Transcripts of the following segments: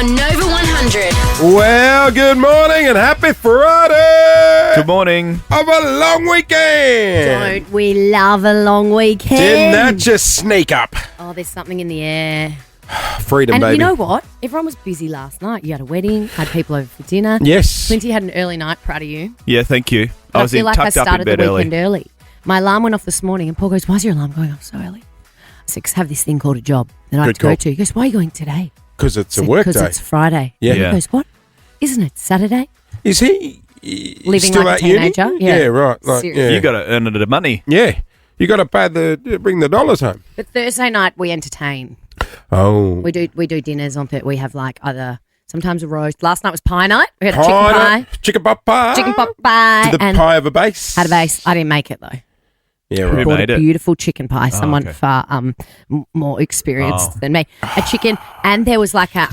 on Nova 100. Well, good morning and happy Friday. Good morning. Of a long weekend. Don't we love a long weekend? Didn't that just sneak up? Oh, there's something in the air. Freedom, And baby. you know what? Everyone was busy last night. You had a wedding, had people over for dinner. Yes. Flinty had an early night. Proud of you. Yeah, thank you. I feel like I tucked up in started the bed weekend early. early. My alarm went off this morning and Paul goes, "Why's your alarm going off so early?" I said, "'Cause I have this thing called a job that I have Good to go call. to." He goes, "Why are you going today?" Because it's a I said, work 'Cause day. it's Friday. Yeah. Yeah. He goes, "What? Isn't it Saturday?" Is he Living still like a at uni? teenager? Yeah, Yeah. right. Like, Seriously. yeah. You got to earn it the money. Yeah. You got to bring the dollars home. But Thursday night we entertain. Oh. We do dinners on Thursday. We have like either sometimes a roast. Last night was pie night. We had a Chicken pot pie. chicken pot pie, Did the and pie have a base? had a base. I didn't make it though. Yeah, Who right. Bought made a it? beautiful chicken pie. Someone okay. far more experienced Oh. than me. A chicken, and there was like a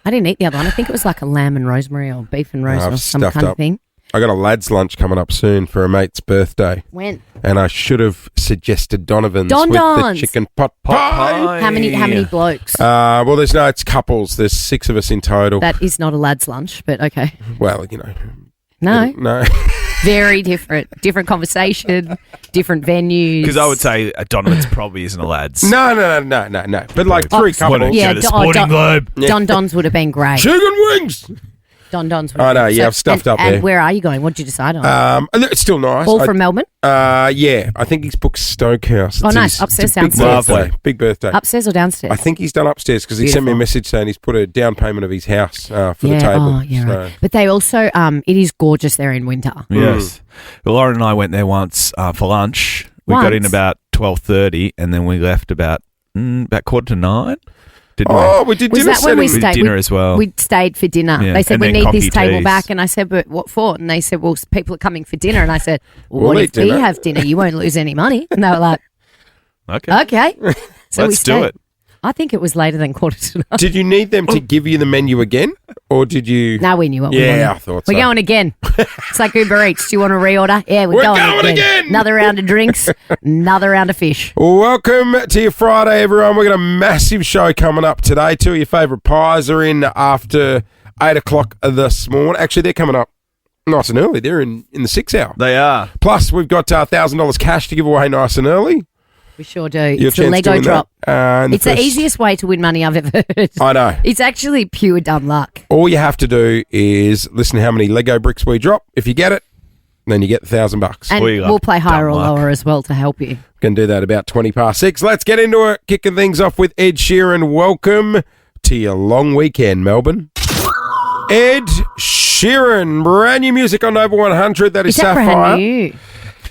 I didn't eat the other one. I think it was like a lamb and rosemary or beef and rosemary I've or some stuffed kind up. of thing. I got a lad's lunch coming up soon for a mate's birthday. When? And I should have suggested Donovan's Don with the Don's. chicken pot Pot pie. pie. How many blokes? Well, it's couples. There's 6 of us in total. That is not a lad's lunch, but okay. Well, you know. No, No. very different. Different conversation, different venues. Because I would say Donovan's probably isn't a lad's. No. But like 3 Oh, couples. yeah, Go to Sporting Globe. Don Don's would have been great. Chicken wings. Don Don's would I have know, been. yeah, I've stuffed up and there. where are you going? What did you decide on? It's still nice. All from Melbourne? Yeah, I think he's booked Stokehouse. Oh, It's nice. his- Upstairs, it's a big downstairs. birthday. Lovely. Big birthday. Upstairs or downstairs? I think he's done upstairs because he sent me a Beautiful. message saying he's put a down payment of his house for the yeah, table. oh, yeah, So- right. But they also, it is gorgeous there in winter. Yes. Well, Lauren and I went there once for lunch. We got in Once? about 12:30 and then we left about 9:15. Didn't Oh, we did Was dinner that when we setting. we? stayed? Dinner as well. We stayed for dinner. Yeah, They said, and we then need this coffee table teas. back. And I said, but what for? And they said, well, people are coming for dinner. And I said, well, We'll what eat if we dinner. have dinner? You won't lose any money. And they were like, Okay. okay. So we Let's do stayed. it. I think it was later than 9:45. Did you need them to give you the menu again? Or did you... No, we knew what we Yeah, wanted. I thought We're so. going again. It's like Uber Eats. Do you want to reorder? Yeah, we're We're going going again. Another round of drinks, another round of fish. Welcome to your Friday, everyone. We've got a massive show coming up today. 2 of your favourite pies are in after 8 o'clock this morning. Actually, they're coming up nice and early. They're in the 6 hour. They are. Plus, we've got $1,000 cash to give away nice and early. We sure do. Your It's the chance to Lego win drop. that. And It's the easiest way to win money I've ever heard. I know. It's actually pure dumb luck. All you have to do is listen to how many Lego bricks we drop. If you get it, then you get $1,000. And We love we'll play higher or dumb luck. lower as well to help you. Can do that about 6:20. Let's get into it. Kicking things off with Ed Sheeran. Welcome to your long weekend, Melbourne. Ed Sheeran, brand new music on Nova 100. That is Is that Sapphire. brand new?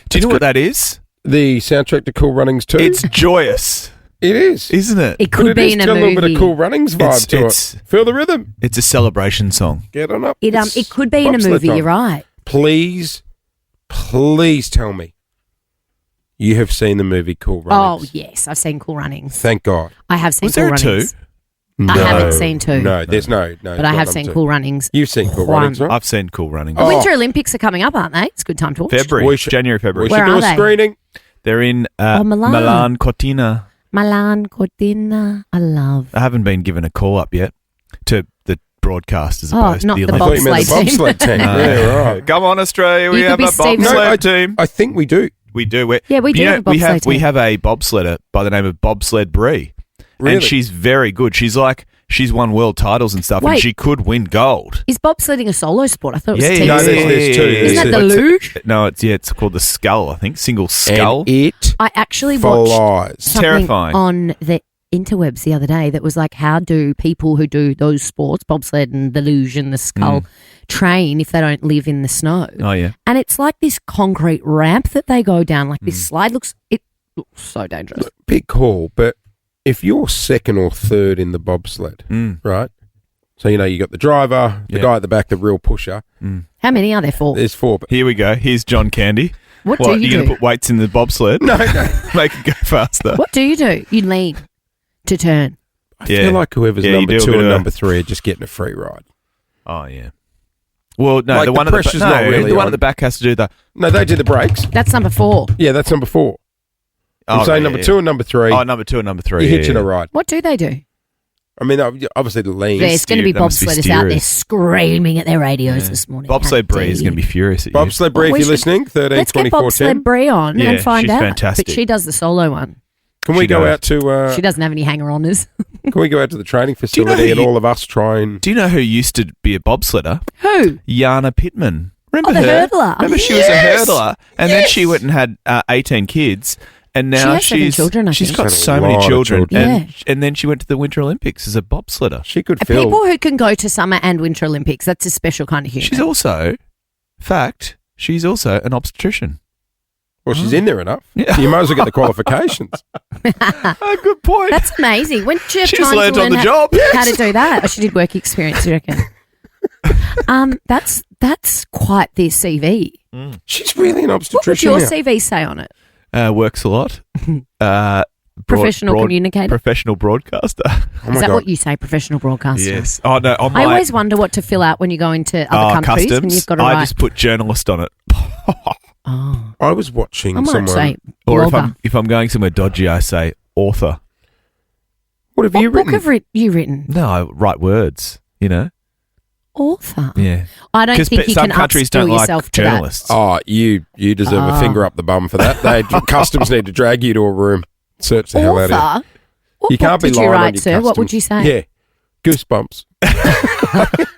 Do you know what that is? The soundtrack to Cool Runnings 2. It's joyous, It is. isn't it? It But could it be is in a got movie. little bit of Cool Runnings vibe to it's- it. Feel the rhythm. It's a celebration song. Get on up. It It's could be in a bobsled movie. time. You're right. Please tell me you have seen the movie Cool Oh Runnings. yes, I've seen Cool Runnings. Thank God. I have seen Was Cool there a Runnings. No. haven't seen 2. No, there's no. But I have seen Cool Runnings. You've seen Cool One. Runnings, right? I've seen Cool Running. The Winter Olympics are coming up, aren't they? It's a good time to watch. February, We should- January, February. We Where should do are a they? screening. They're in Milan. Milan Cortina. Milan Cortina, I love. I haven't been given a call up yet to the broadcast as Oh, opposed not to the I thought you meant the Bobsleigh team. bobsled team. Yeah, right. Come on, Australia. We You could have be a Stephen- bobsled No, team. I think we do. We do. Yeah, we do have a we bobsleigh we team. have a bobsledder by the name of Bobsled Bree. Really? And she's very good. She's won world titles and stuff, Wait. and she could win gold. Is bobsledding a solo sport? I thought it was team. No, sport. there's two. Isn't that the It's- luge? No, it's called the scull, I think. Single skull. And it I actually watched flies. something Terrifying. on the interwebs the other day that was like, how do people who do those sports, bobsled and the luge and the skull, train if they don't live in the snow? Oh, yeah. And it's like this concrete ramp that they go down, like this slide. It looks so dangerous. Big call, but if you're second or third in the bobsled, right? So, you got the driver, the Yeah. guy at the back, the real pusher. How many are there for? There's 4. But Here we go. Here's John Candy. What do you You're do? going to put weights in the bobsled? no. Make it go faster. What do you do? You lean to turn. I feel like whoever's Yeah, you number do a 2 bit and of a- number 3 are just getting a free ride. Oh, yeah. Well, no, Like, the the one at pressure's the not no, really the one on. at the back has to do the. No, they do the brakes. That's number 4. Yeah, that's number 4. I'm Oh, saying yeah, number yeah. 2 and number 3. Oh, number 2 and number 3. You're yeah, hitching yeah. a ride. What do they do? I mean, obviously the lean. There's going to be That must be bobsledders out there steerers. screaming at their radios this morning. Bobsled How Bree is dare going to be you. furious at you. Bobsled Bree, if we you're should- listening, 13, Let's get 24, Bobsled 10. Bree on Yeah, and find she's out. fantastic. But she does the solo one. Can we She go does. out to She doesn't have any hanger-oners. Can we go out to the training you know facility who and you- all of us try and... Do you know who used to be a bobsledder? Who? Yana Pittman. Remember Oh, the her? hurdler. Remember she was a hurdler, and then she went and had 18 kids, and now has 7 she's children, I she's think. got She's had a so many lot of children, children. and then she went to the Winter Olympics as a bobsledder. She could fill... People who can go to Summer and Winter Olympics, that's a special kind of human. She's also an obstetrician. Well, she's in there enough. Yeah. You might as well get the qualifications. Good point. That's amazing. When did you have She's time learnt to on learn the job. how to do that? Or she did work experience, you reckon? That's quite the CV. She's really an What would obstetrician your now. CV say on it? Works a lot. Professional communicator? Professional broadcaster. Oh Is my that God. what you say, professional broadcaster? Yes. Oh no. On I my always wonder what to fill out when you go into other countries and customs. you've got to I write. just put journalist on it. Oh, I was watching I might someone... say Or blogger. if I'm going somewhere dodgy, I say author. What have What you book written? have you written? No, I write words. You know. Author. Yeah. I don't think you some can countries upskill don't yourself like to that. journalists. Oh, you deserve a finger up the bum for that. Customs need to drag you to a room. Search the hell out of you. Author? What You can't book be did you lying on write, your sir? What customs. would you say? Yeah. Goosebumps.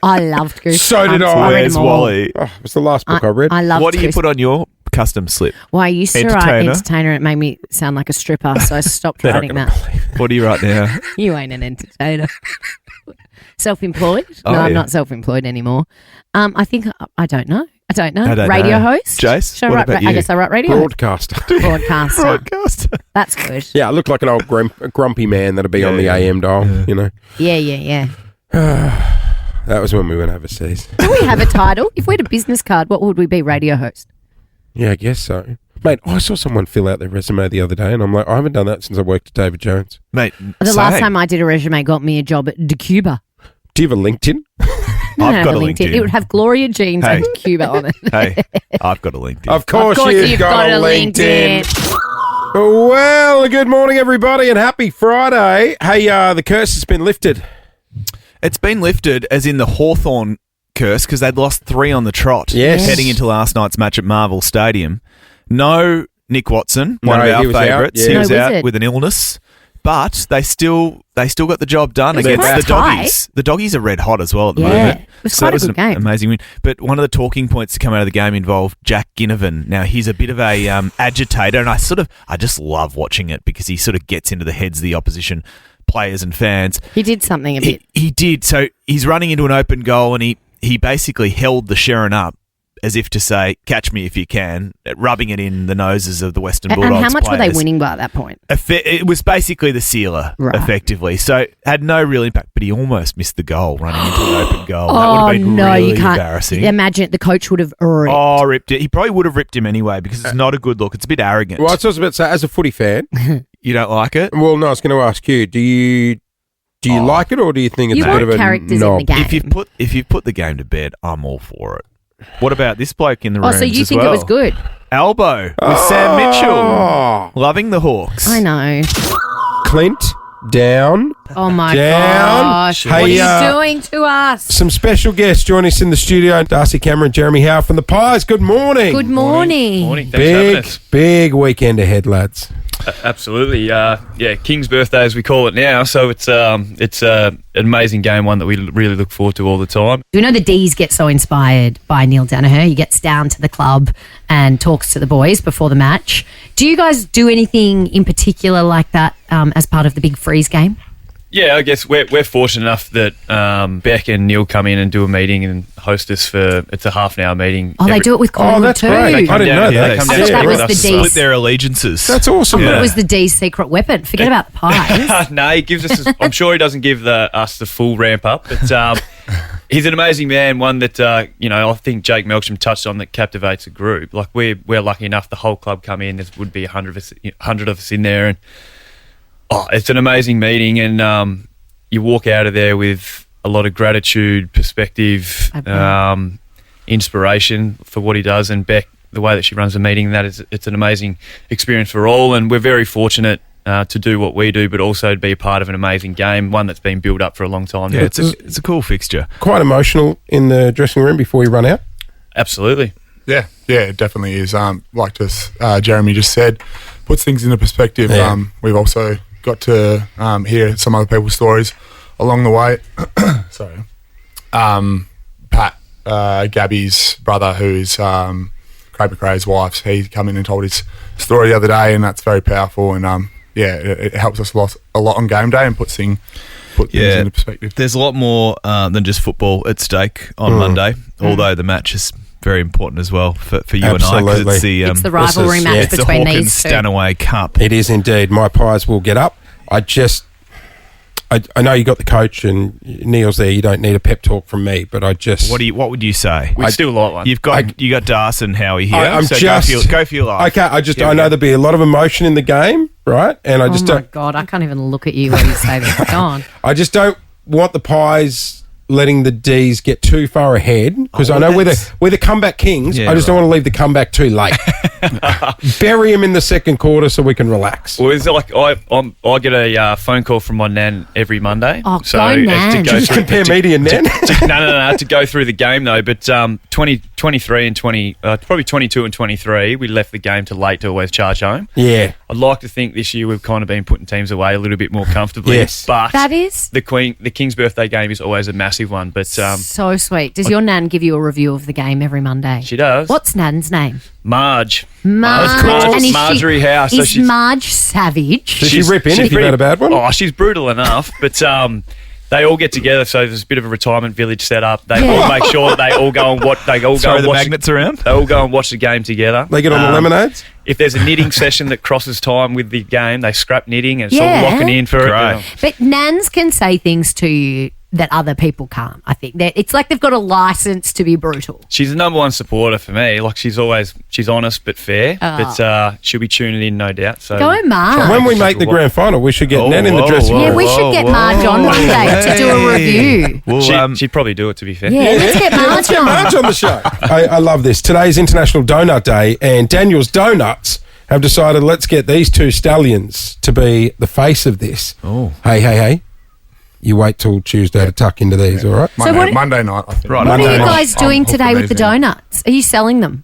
I loved Goose. So did I. read Where's them all. Wally? Oh, it was the last book I read. I loved What do you Goose. put on your custom slip? Well, I used to write Entertainer? entertainer. It made me sound like a stripper, so I stopped They're not writing gonna that. What do you write now? You ain't an entertainer. Self-employed? Oh, No, I'm yeah. not self-employed anymore. I think I don't know. I don't know. I don't radio know. host? Jace, Should I what write? about I you? guess I write radio. Broadcaster. Broadcaster. Broadcast. That's good. Yeah, I look like an old grumpy man that'll be on the Yeah. AM dial, you know. Yeah. That was when we went overseas. Do we have a title? If we had a business card, what would we be? Radio host. Yeah, I guess so. Mate, I saw someone fill out their resume the other day and I'm like, I haven't done that since I worked at David Jones. Mate, The last time I did a resume got me a job at Cuba. Do you have a LinkedIn? I've got a LinkedIn. It would have Gloria Jeans Hey. and Cuba on it. Hey, I've got a LinkedIn. Of course, you've got a LinkedIn. Well, good morning, everybody, and happy Friday. Hey, the curse has been lifted. It's been lifted, as in the Hawthorn curse, because they'd lost 3 on the trot. Yes. Heading into last night's match at Marvel Stadium. No Nick Watson, one No, of our he was out, favourites. yeah. He was No out wizard. with an illness. But they still got the job done It was against quite the doggies. The doggies are red hot as well at the Yeah, moment. it was So quite that a good an game. amazing win. But one of the talking points to come out of the game involved Jack Ginnivan. Now he's a bit of a agitator, and I just love watching it because he sort of gets into the heads of the opposition players and fans. He did something a bit. He did. So he's running into an open goal, and he basically held the Sharon up as if to say, "Catch me if you can," rubbing it in the noses of the Western Bulldogs. And how much were they players. winning by at that point? It was basically the sealer, Right. effectively. So had no real impact, but he almost missed the goal, running into an open goal. That would Oh have been no, really you can't. embarrassing. Imagine the coach would have ripped. Oh, ripped it. He probably would have ripped him anyway because it's not a good look. It's a bit arrogant. Well, I was about to say, as a footy fan, You don't like it? well, no, I was going to ask you, do you like it or do you think it's You a bit want of a characters in the knob? game. If you've put the game to bed, I'm all for it. What about this bloke in the Oh, rooms so you as think well? it was good? Elbow with Sam Mitchell. Oh, Loving the Hawks. I know. Clint, down. Oh my Down. gosh! Hey, What are you doing to us? Some special guests join us in the studio. Darcy Cameron, Jeremy Howe from the Pies. Good morning. Good morning. Morning. Thanks for having Big, us. big weekend ahead, lads. Absolutely. King's birthday as we call it now. So it's an amazing game, one that we really look forward to all the time. You know the D's get so inspired by Neil Danaher. He gets down to the club and talks to the boys before the match. Do you guys do anything in particular like that as part of the big freeze game? Yeah, I guess we're fortunate enough that Beck and Neil come in and do a meeting and host us it's a half an hour meeting. Oh, they do it with Collingwood that's too. great. They I come didn't know down, yeah, that. they come I down thought that with was us. the Split D's. their allegiances. That's awesome. I thought Yeah. it was the D's secret weapon. Forget about the pies. No, he gives us. I'm sure he doesn't give us the full ramp up, but he's an amazing man. One that I think Jake Melksham touched on that captivates a group. Like we're lucky enough, the whole club come in. There would be 100 of us in there, and it's an amazing meeting. And you walk out of there with a lot of gratitude, perspective, inspiration for what he does. And Beck, the way that she runs the meeting, it's an amazing experience for all. And we're very fortunate to do what we do, but also to be a part of an amazing game, one that's been built up for a long time. Yeah, it's a cool fixture. Quite emotional in the dressing room before you run out. Absolutely. Yeah, it definitely is. Like Jeremy just said, puts things into perspective. Yeah. We've also got to hear some other people's stories along the way. Sorry. Pat, Gabby's brother, who's Craig McRae's wife, he come in and told his story the other day, and that's very powerful. And it helps us a lot on game day and puts things into perspective. There's a lot more than just football at stake on Monday, although the match is very important as well for you Absolutely. and I, because it's the rivalry match it's between the these two. Hawkins-Stanaway Cup. It is indeed. My Pies will get up. I know you got the coach and Neil's there. You don't need a pep talk from me, but What would you say? We'd still like one. You got Darcy and Howe here. I'm so just go for your life. Okay, I know there'll be a lot of emotion in the game, right? And I just Oh my don't. God, I can't even look at you when you say this. Go on. I just don't want the Pies letting the D's get too far ahead because I know we're the comeback kings. Yeah, I just don't want to leave the comeback too late. Bury him in the second quarter so we can relax. Well, it's like I get a phone call from my nan every Monday. Oh, go Nan. to go Just through, compare me to your nan. no, to go through the game though. But 23 and 20, probably 22 and 23, we left the game too late to always charge home. Yeah. I'd like to think this year we've kind of been putting teams away a little bit more comfortably. Yes. But That is the King's birthday game is always a massive one. But so sweet. Does your nan give you a review of the game every Monday? she does. What's Nan's name? Marge. Marge. Marge- is Marjorie Howe, so Is she's- Marge savage? Does she rip in if you've had a bad one? Oh, she's brutal enough, but they all get together, so there's a bit of a retirement village set up. They all make sure that they all go and watch. They all Throw go and the watch magnets around. They all go and watch the game together. They get on the lemonades? If there's a knitting session that crosses time with the game, they scrap knitting and Yeah. sort of locking in for Great. it. But nans can say things to you that other people can't. I think it's like they've got a license to be brutal. She's the number one supporter for me. Like she's honest but fair. But she'll be tuning in, no doubt. So Go Marge. When we make the grand final, we should get Nan in the dressing Yeah, room. we should get Marge on Monday to do a review. Well, she'd probably do it, to be fair. Yeah, let's get Marge on. Marge on the show. I love this. Today's International Donut Day, and Daniel's Donuts have decided let's get these two stallions to be the face of this. Oh. Hey. You wait till Tuesday to tuck into these, all right? Monday night, I think. Right. What are you Monday guys doing today with the donuts? Are you selling them?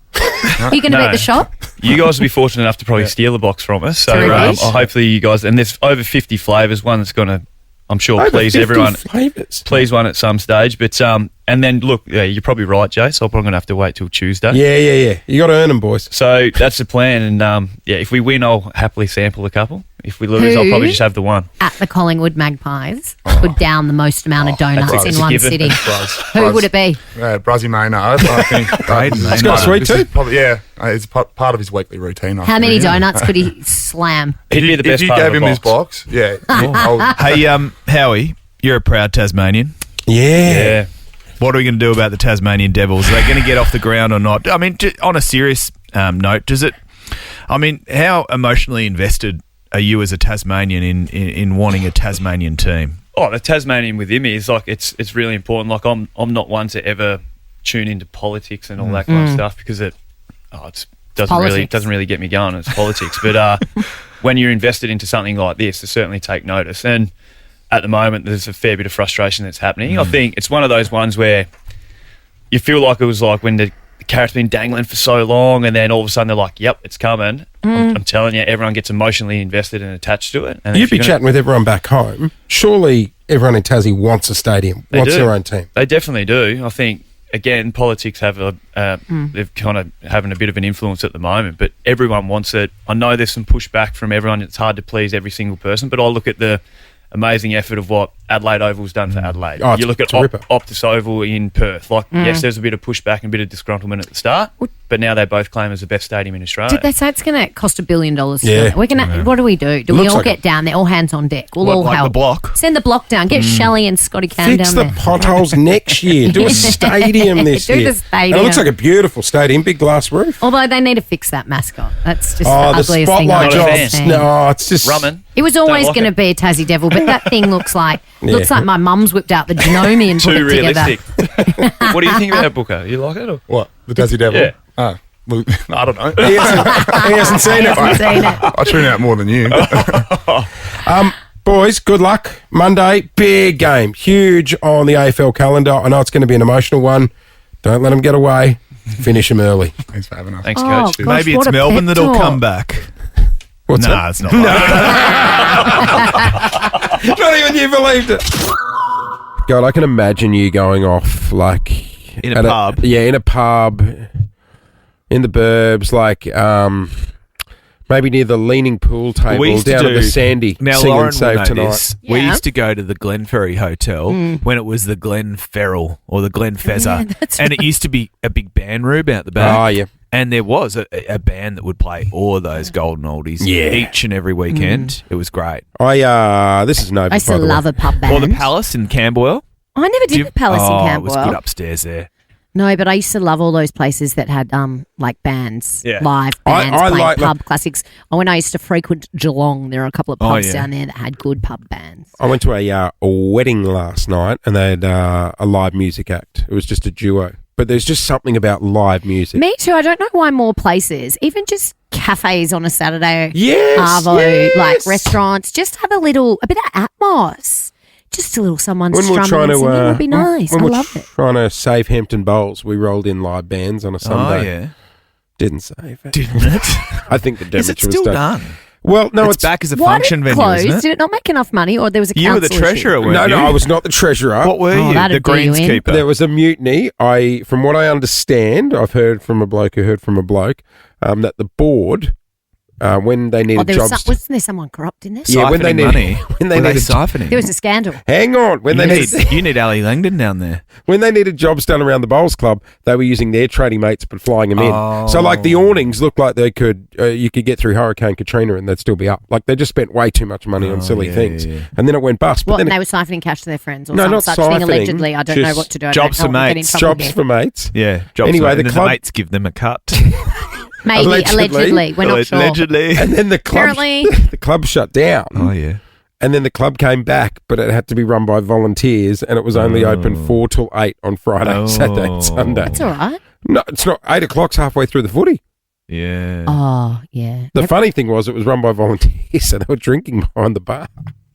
Are you going to be at the shop? You guys will be fortunate enough to probably steal a box from us. So Terrific. hopefully you guys, and there's over 50 flavours, one that's going to, I'm sure, Over please 50 everyone. flavours. Please one at some stage. But and then look, yeah, you're probably right, Jay. So I'm probably going to have to wait till Tuesday. Yeah. You got to earn them, boys. So that's the plan. And if we win, I'll happily sample a couple. If we lose, Who? I'll probably just have the one. At the Collingwood Magpies, put down the most amount of donuts that's in a one given. sitting. Bruz. Who would it be? Brazzy Maynard, I think. It's got a sweet tooth. Probably, it's part of his weekly routine. I How think. many donuts could he slam? He'd be the best If you part gave of him the his box, Hey, Howie, you're a proud Tasmanian. Yeah. What are we going to do about the Tasmanian Devils? Are they going to get off the ground or not? I mean, on a serious note, how emotionally invested are you as a Tasmanian in wanting a Tasmanian team? Oh, the Tasmanian within me is like it's really important. Like I'm not one to ever tune into politics and all that kind of stuff because it doesn't really get me going. It's politics, but when you're invested into something like this, to certainly take notice. And at the moment, there's a fair bit of frustration that's happening. I think it's one of those ones where you feel like it was like when the carrot's been dangling for so long, and then all of a sudden they're like, "Yep, it's coming." I'm telling you, everyone gets emotionally invested and attached to it. And You'd be chatting with everyone back home. Surely everyone in Tassie wants a stadium, wants do. their own team. They definitely do. I think, again, politics have they've kind of having a bit of an influence at the moment, but everyone wants it. I know there's some pushback from everyone. It's hard to please every single person, but I look at the amazing effort of what Adelaide Oval's done for Adelaide. Oh, You look at it's a ripper. Optus Oval in Perth. Yes, there's a bit of pushback and a bit of disgruntlement at the start, but now they both claim as the best stadium in Australia. Did they say it's going to cost $1 billion? Yeah. We're gonna. What do we do? Do we Looks all like get down there? All hands on deck. We'll What, all like help. the block? Send the block down. Get Shelley and Scotty Cam Fix down the there. potholes next year. Do a stadium this Do the year. stadium. And it looks like a beautiful stadium, big glass roof. Although they need to fix that mascot. That's just Oh, the the ugliest thing spotlight I've Not a ever fan. seen. No, it's just Rumman. It was Don't always like going to it. be a Tassie Devil, but that thing looks like my mum's whipped out the genome and put Too it together. realistic. What do you think about Booker? You like it? Or? What? The Tassie Devil? Yeah. Oh, I don't know. He hasn't seen it. Hasn't seen it. I tune out more than you. Boys, good luck. Monday, big game. Huge on the AFL calendar. I know it's going to be an emotional one. Don't let them get away. Finish them early. Thanks for having us. Thanks, Oh, Coach. gosh, Maybe what it's a Melbourne pep that'll talk. come back. What's Nah, that? it's not. Right. Not even you believed it. God, I can imagine you going off like In a at pub. in a pub, in the burbs, like maybe near the leaning pool table We used to down at the do- Sandy, Now, singing Lauren will "Save know Tonight." this. We Yeah. used to go to the Glenferrie Hotel when it was the Glen Ferrell or the Glen Fezzer. Yeah, that's and it used to be a big band room out the back. Oh, yeah. And there was a band that would play all of those golden oldies each and every weekend. It was great. This is Nova. I used to love a pub band. Or the Palace in Camberwell. I never did the Palace in It was Camberwell. good upstairs there. No, but I used to love all those places that had like bands, Yeah. live I bands playing like pub classics. When I used to frequent Geelong, there are a couple of pubs yeah. down there that had good pub bands. I went to a wedding last night, and they had a live music act. It was just a duo, but there's just something about live music. Me too. I don't know why more places, even just cafes on a Saturday, Yes, Arvo, yes. like restaurants, just have a bit of atmos. Just a little someone When we're strumming trying and to, singing would be nice. I when we're love it. trying to save Hampton Bowls, we rolled in live bands on a Sunday. Oh, yeah. Didn't save it. Didn't it? I think the Is it temperature still was done? Well, no, it's back as a Why function did it venue, close? isn't it? Did it not make enough money, or there was a You were the council issue? treasurer, weren't No, you? no, I was not the treasurer. What were you? that'd The do you in. greenskeeper. There was a mutiny. From what I understand, I've heard from a bloke who heard from a bloke, that the board, when they Oh, needed there was jobs, wasn't there someone corrupt in there? Yeah, when they Siphoning need- money. when they Were needed- siphoning? There was a scandal. hang on, when they needed you need Ali Langdon down there. when they needed jobs done around the bowls club, they were using their tradie mates but flying them in. Oh. So like the awnings looked like they could, you could get through Hurricane Katrina and they'd still be up. Like they just spent way too much money on silly things, and then it went bust. But What, then and they were siphoning cash to their friends or No, some not such thing, siphoning, allegedly. I don't know just what to do. I jobs don't for know, I'll get in mates. trouble jobs again. for mates. Yeah. Jobs Anyway, and the then club- the mates give them a cut. Maybe, allegedly. We're not sure. Allegedly. And then the club, Apparently. the club shut down. Oh, yeah. And then the club came back, but it had to be run by volunteers, and it was only open 4 till 8 on Friday, Saturday, and Sunday. That's all right. No, it's not. 8 o'clock's halfway through the footy. Yeah. Oh, yeah. The funny thing was, it was run by volunteers, so they were drinking behind the bar.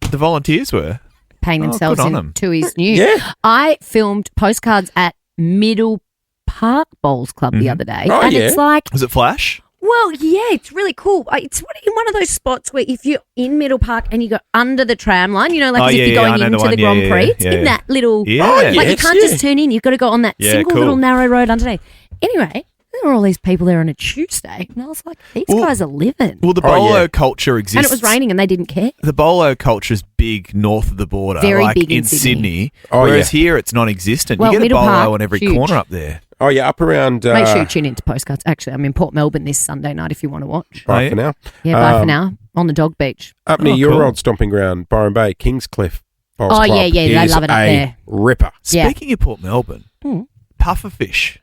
The volunteers were. Paying Oh, themselves good on them. into his news. Yeah. I filmed postcards at Middle Park Bowls Club the other day. Oh, and yeah. it's like, Was it Flash? well, yeah, it's really cool. It's in one of those spots where if you're in Middle Park and you go under the tram line, like Oh, as if yeah, you're yeah, going I know the into one. the Yeah, Grand yeah, Prix. yeah, It's yeah. in that little... Yeah. Oh, Like you yes, can't yeah. just turn in. You've got to go on that Yeah, single cool. little narrow road underneath. Anyway, there were all these people there on a Tuesday. And I was like, these guys are living. Well, the Oh, bolo yeah. culture exists. And it was raining and they didn't care. The bolo culture is big north of the border, Very like big in in Sydney. Sydney. Oh, whereas yeah. here it's non-existent. Well, you get a Middle bolo Park, on every huge. corner up there. Oh, yeah, up around... Make sure you tune into postcards. Actually, I'm in Port Melbourne this Sunday night if you want to watch. Bye Oh, for now. Yeah, bye for now. On the dog beach. Up near Oh, your cool. old stomping ground, Byron Bay, Kingscliff Bowls Oh, Club yeah, they is love it up a there. ripper. Yeah. Speaking of Port Melbourne, Mm. pufferfish.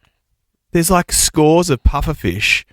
There's like scores of pufferfish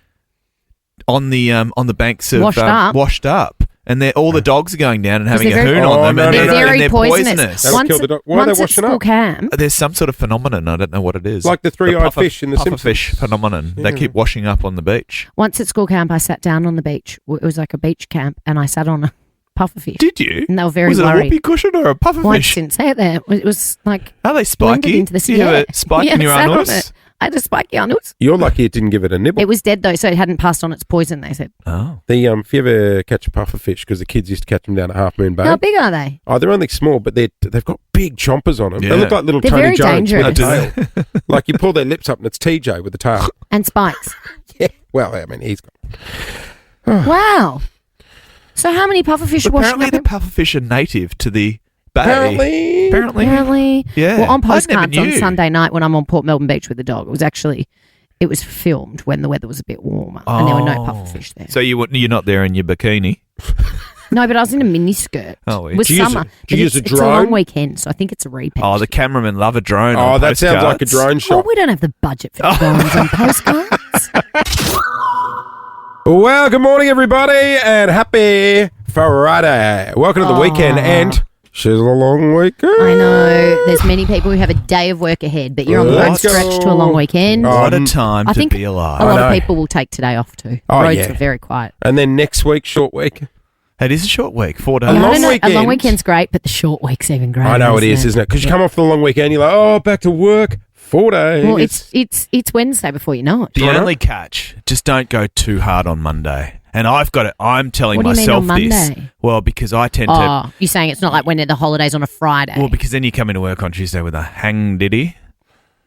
on the banks of Washed up. and all the dogs are going down and having a they're very- hoon on Oh, them, no, and no, they're, no. They're and very they're poisonous. That'll kill the dog. Why are they once at washing school up? camp, There's some sort of phenomenon. I don't know what it is. Like the three-eyed fish in The pufferfish Simpsons. phenomenon. They Yeah. keep washing up on the beach. once at school camp, I sat down on the beach. It was like a beach camp, and I sat on a pufferfish. Did you? And they were very was it worried. a whoopee cushion or a Once pufferfish? didn't say it there. It was like Are they blended spiky? into the Do you have a spike in your I sat on anus? it. I had a spiky anus. You're lucky it didn't give it a nibble. It was dead though, so it hadn't passed on its poison. They said. Oh. If you ever catch a puffer fish, because the kids used to catch them down at Half Moon Bay. How big are they? Oh, they're only small, but they've got big chompers on them. Yeah. They look like little They're Tony very Jones with a dangerous. tail. Like you pull their lips up and it's TJ with a tail. And spikes. Yeah. Well, I mean, he's got... Wow. So how many pufferfish are washing Apparently up? the pufferfish are native to the bay. Apparently. Apparently. Yeah. Well, on I never postcards on knew. Sunday night when I'm on Port Melbourne Beach with the dog, it was filmed when the weather was a bit warmer and there were no Oh. pufferfish there. So you're not there in your bikini. No, but I was in a mini skirt. Oh, It was Did you use summer. a- did you use a It's a long drone? weekend, so I think it's a repeat. Oh, the cameramen love a drone. Oh, on that sounds like a postcards. drone Oh, shot. we don't have the budget for drones on postcards. Well, good morning, everybody, and happy Friday. Welcome to the weekend and She's a long weekend. I know. There's many people who have a day of work ahead, but you're on the home Let's go. stretch to a long weekend. What a time I to think be alive. a lot I of know. people will take today off too. Oh, Roads yeah. are very quiet. And then next week, short week. It is a short week, 4 days. A Yeah, I long don't know. A weekend. long weekend's great, but the short week's even greater. I know it is, isn't it? Because you come off the long weekend, you're like, oh, back to work, 4 days. Well, it's Wednesday before you know it. The Right. only catch, just don't go too hard on Monday. And I'm telling What do you mean myself on this. Monday? Well, because I tend to. Oh, you're saying it's not like when the holidays on a Friday. Well, because then you come into work on Tuesday with a hang diddy,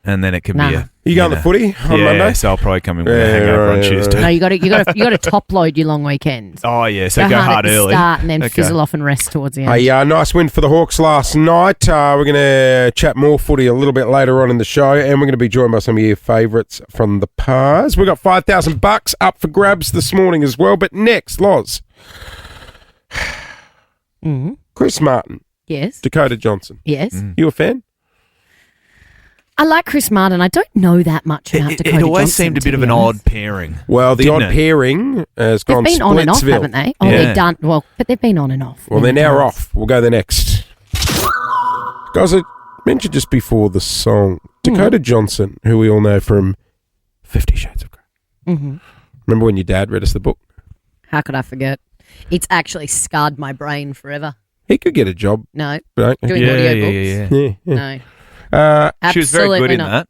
and then it can Nah. be a. You going to the footy on Monday? So I'll probably come in with Yeah, a hangover right, on yeah, Tuesday. no, you got to top load your long weekends. Oh yeah, so go hard at the early. start and then Okay. fizzle off and rest towards the end. A nice win for the Hawks last night. We're going to chat more footy a little bit later on in the show, and we're going to be joined by some of your favourites from the past. We've got $5,000 up for grabs this morning as well. But next, Loz, Mhm. Chris Martin, Yes. Dakota Johnson. Yes. You a fan? I like Chris Martin. I don't know that much about Dakota It always Johnson, seemed a to bit of be an honest. odd pairing. Well, the Didn't odd it? pairing has They've gone been on and off, Splitsville. haven't they? Oh, Yeah. they've done well, but they've been on and off. Well, they're many now times. off. We'll go the next. Guys, I mentioned just before the song, Dakota Johnson, who we all know from 50 Shades of Grey. Mm-hmm. Remember when your dad read us the book? How could I forget? It's actually scarred my brain forever. He could get a job, No, right? doing audiobooks. Yeah. Yeah. No, She was very good absolutely in not. that.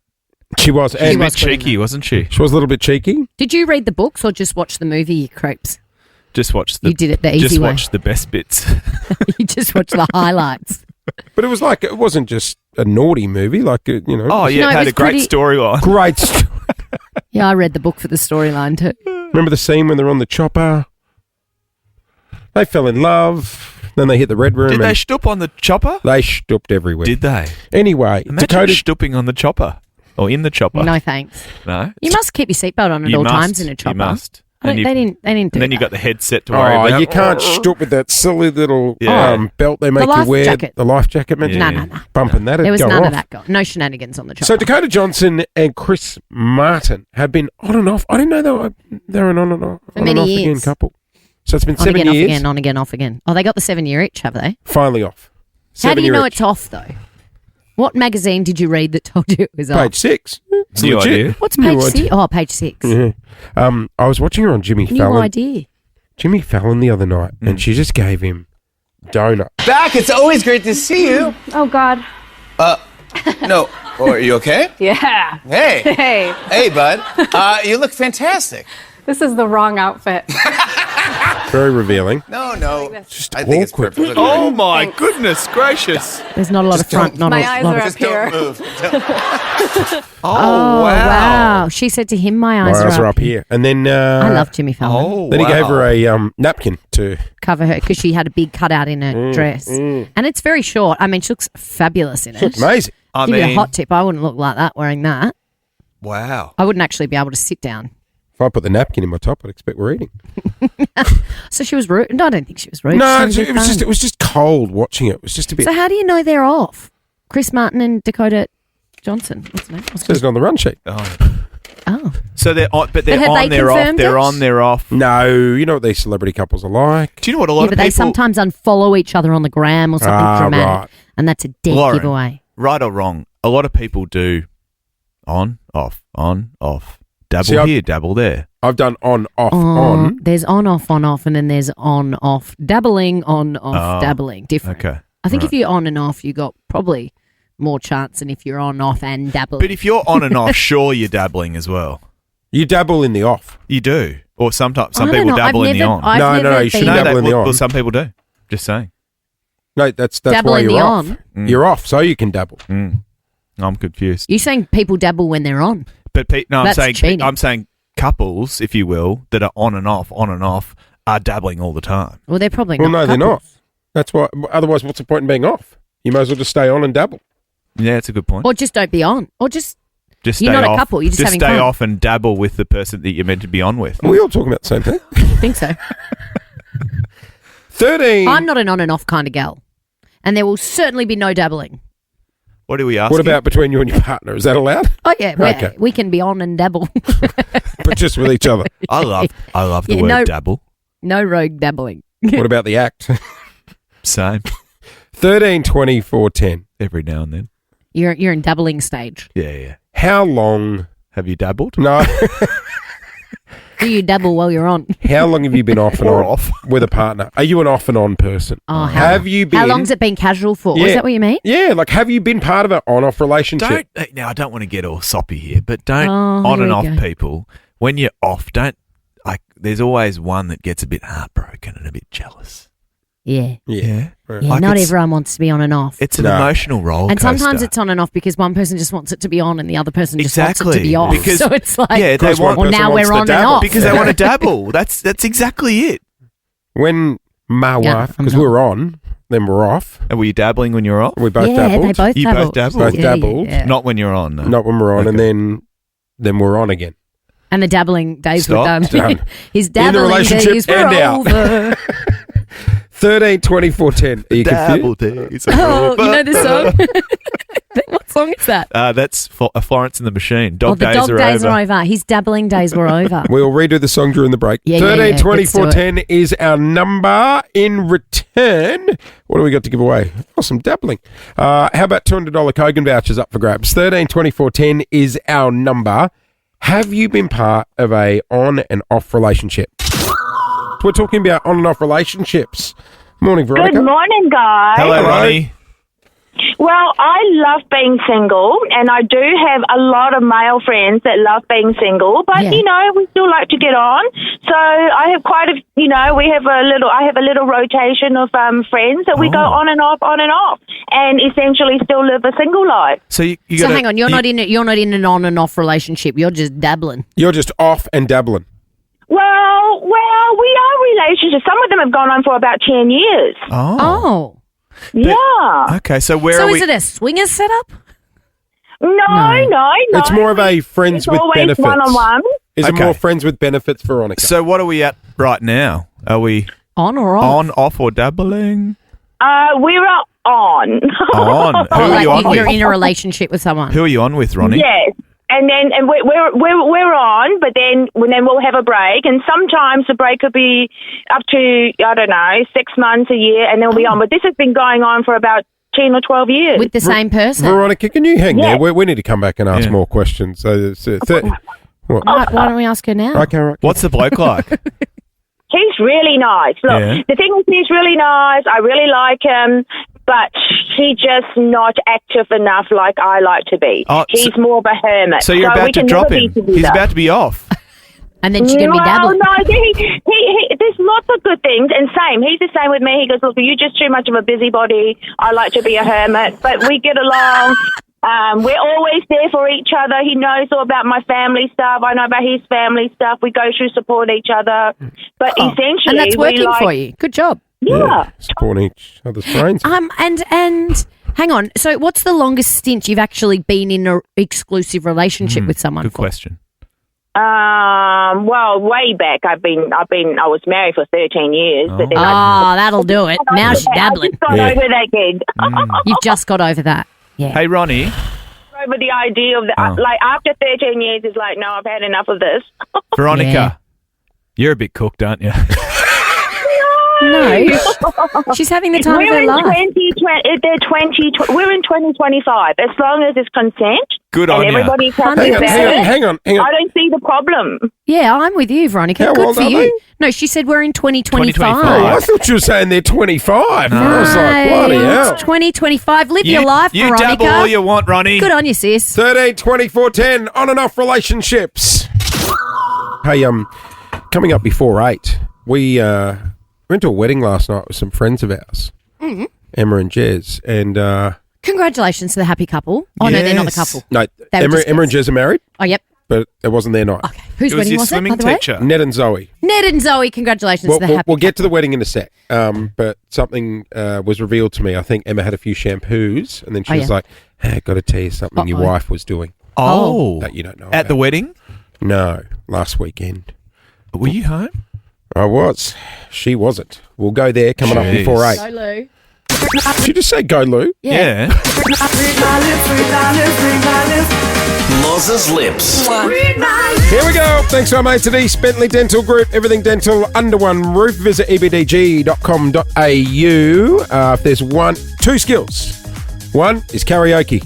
She was. She was a And bit was good in cheeky, wasn't she? she was a little bit cheeky. Did you read the books or just watch the movie, you crepes? Just watch the. You did it the easy Just way. watch the best bits. You just watched the highlights. But it was like, it wasn't just a naughty movie. Like, you know. Oh yeah, No, it it had was a great pretty- storyline. Great story. Yeah, I read the book for the storyline too. Remember the scene when they're on the chopper? They fell in love. Then they hit the red room. Did they and stoop on the chopper? they stooped everywhere. Did they? Anyway, Imagine Dakota. stooping on the chopper or in the chopper. No thanks. No? You must keep your seatbelt on at You all must. times in a chopper. You must. I don't- And they didn't do and then you that. got the headset to worry Oh, about. you can't stoop with that silly little Yeah. belt they make you life wear. jacket. The life jacket. Imagine Yeah. No. bumping that. There It'd was go none off. of that. No shenanigans on the chopper. So Dakota Johnson and Chris Martin have been on and off. I didn't know they're an on and off, For on many and off years. again couple. So it's been on 7 again, years. off again, on again, off again. Oh, they got the 7 year each, have they? Finally off. How do you 7 year know each. it's off though? What magazine did you read that told you it was off? Page 6. It's New legit. idea. What's New page idea. 6? Oh, page 6. Yeah. I was watching her on Jimmy New Fallon. idea. Jimmy Fallon the other night, and she just gave him donut. Back, it's always great to see you. Oh God. No, are you okay? Yeah. Hey, Hey, hey, bud. You look fantastic. this is the wrong outfit. Very revealing. No, Just I think it's awkward. perfect. Look Oh great. my goodness gracious! There's not a lot Just of front. don't- Not My a eyes lot are of, up Just here. don't move. Oh, wow. She said to him, "My My eyes, eyes are up here. And then I love Jimmy Fallon. Oh, then he gave wow. her a napkin to. Cover her because she had a big cutout in her dress, and it's very short. I mean, she looks fabulous in it. Looks amazing. I Give you a mean, hot tip. I wouldn't look like that wearing that. wow. I wouldn't actually be able to sit down. If I put the napkin in my top, I'd expect we're eating. So she was rude. No, I don't think she was rude. No, She it was just cold watching it. It was just a bit. So how do you know they're off? Chris Martin and Dakota Johnson. What's the name? Says it on the run sheet. Oh, So they're on, but they're have on. they They're off. confirmed They're it? on. They're off. No, you know what these celebrity couples are like. Do you know what a lot yeah, of but people? they sometimes unfollow each other on the gram or something dramatic, Right. and that's a dead Lauren, giveaway. right or wrong, a lot of people do on, off, dabble See, here, dabble there. I've done on, off, Oh, on. There's on, off, and then there's on, off, dabbling, on, off, Oh, dabbling. Different. Okay. I think right. if you're on and off, you got probably more chance than if you're on, off, and dabbling. But if you're on and off, sure you're dabbling as well. You dabble in the off. You do, or sometimes some I don't people know. dabble I've in the never- on. I've No, no, never you should been- dabble in the on. Well, some people do. Just saying. No, that's Dabble why in you're the off. on? You're off, so you can dabble. I'm confused. You're saying people dabble when they're on. But no, That's cheating. I'm saying couples, if you will, that are on and off, are dabbling all the time. Well, they're probably Well, not. no, they're not. couples. That's why. Otherwise, what's the point in being off? You might as well just stay on and dabble. Yeah, that's a good point. Or just don't be on. Or just Just you're stay not a off. couple, you're just having stay fun. off and dabble with the person that you're meant to be on with. Are we all talking about the same thing? think so. 13. I'm not an on and off kind of gal, and there will certainly be no dabbling. What are we asking? What about between you and your partner? Is that allowed? Oh yeah, Okay. we can be on and dabble. But just with each other. I love the Yeah, word no- dabble. No rogue dabbling. What about the act? Same. 13, 24, 10. Every now and then. You're in dabbling stage. Yeah. How long? Have you dabbled? No. Do you dabble while you're on? How long have you been off and Or on off. with a partner? Are you an off and on person? Oh, have you been? How long's it been casual for? Yeah. Is that what you mean? Yeah, like have you been part of an on-off relationship? Now, I don't want to get all soppy here, but don't Oh, on here and we off go. people. When you're off, there's always one that gets a bit heartbroken and a bit jealous. Yeah. Yeah. Yeah, Like not it's- everyone wants to be on and off. It's an No. emotional roller And coaster. sometimes it's on and off because one person just wants it to be on and the other person just wants it Exactly. to be off. Because- so it's like, yeah, they Because want one well, person now wants we're to on and dabble. off. because they want to dabble. That's exactly it. When my Yeah, wife, I'm because not. we were on, then we're off. And were you dabbling when you were off? We both yeah, dabbled. they both You both dabbled. dabbled? Both Yeah, dabbled. yeah. Not when you're on. No. Not when we're on, and Okay. then we're on again. And the dabbling days were done. Stop. Done. His dabbling relationship days were and out. over. 13, 24, 10. Are you Dabble confused? days. Oh, you know this song? What song is that? That's Florence and the Machine. Oh, Dog the days dog are days over. are over. His dabbling days were over. We'll redo the song during the break. Yeah, 13, yeah, 24, let's do 10 is our number. In return, what do we got to give away? Oh, some dabbling. How about $200 Kogan vouchers up for grabs? 13, 24, 10 is our number. Have you been part of a on and off relationship? We're talking about on and off relationships. Morning, Veronica. Good morning, guys. Hello, Ronnie. Well, I love being single, and I do have a lot of male friends that love being single, but, Yeah. you know, we still like to get on. So I have I have a little rotation of friends that we go on and off, and essentially still live a single life. So you So gotta, hang on, you're not in an on and off relationship. You're just dabbling. You're just off and dabbling. Well, we are relationships. Some of them have gone on for about 10 years. Oh. Yeah. Okay, so where So are is we? it a swinger setup? No. It's more of a friends It's with always benefits. one-on-one. Is Okay. it more friends with benefits, Veronica? So what are we at right now? Are we On or off? on, off, or dabbling? We're on. On. Who Oh, are like you on you're with? in a relationship with someone. Who are you on with, Ronnie? Yes. And we're on, but then we'll have a break, and sometimes the break could be up to 6 months, a year, and then we'll be on. But this has been going on for about 10 or 12 years. With the same person. Veronica, can you hang Yeah. there? We need to come back and ask Yeah. more questions. So, what? Why don't we ask her now? Okay, right. What's the bloke like? He's really nice. Look, Yeah. the thing is, he's really nice. I really like him, but he's just not active enough like I like to be. Oh, He's more of a hermit. So you're we about to can drop never be him. together. He's about to be off. And then she's going to be dabbling. No, there's lots of good things. And same, he's the same with me. He goes, look, you're just too much of a busybody. I like to be a hermit. But we get along. We're always there for each other. He knows all about my family stuff. I know about his family stuff. We go through, support each other. But essentially, And that's working we like, for you. Good job. Yeah. Supporting each other's brains. And hang on. So what's the longest stint you've actually been in an exclusive relationship with someone Good for? question. Well, way back, I was married for 13 years. But then Oh, that'll do it. Now she's I dabbling. just got Yeah. over that kid. You've just got over that. Yeah. Hey, Ronnie. Over the idea of like after 13 years, it's like, no, I've had enough of this. Veronica, Yeah. you're a bit cooked, aren't you? No. She's having the time of We're her in life. we're in 2025. As long as it's consent, Good and on ya. everybody's happy Hang on, about it, hang on. I don't see the problem. Yeah, I'm with you, Veronica. How Good old for are you. they? No, she said we're in 2025. 2025. Oh, I thought you were saying they're 25. I was like, bloody hell. It's 2025. Live your life, you Veronica. dabble all you want, Ronnie. Good on you, sis. 13, 24, 10, on and off relationships. Hey, coming up before 8, we went to a wedding last night with some friends of ours, Emma and Jez, and Congratulations to the happy couple. Oh, no, they're not the Yes. couple. no, They were Emma and just Jez are married, Oh, yep. but it wasn't their night. Okay. Whose It was wedding your was it, by swimming the way? teacher. Ned and Zoe. Ned and Zoe, congratulations We'll, to the we'll, happy we'll get to couple. the wedding in a sec, but something was revealed to me. I think Emma had a few shampoos, and then she Oh, was yeah. like, hey, I've got to tell you something your Uh-oh. wife was doing Oh. that you don't know At the about." wedding? No, last weekend. Were you home? I was. She wasn't. We'll go there coming up Jeez. before 8. So, Lou. Did you just say go, Lou? Yeah. Loz's lips. Here we go. Thanks to our mates at East Bentley Dental Group. Everything dental under one roof. Visit ebdg.com.au. If there's two skills. One is karaoke.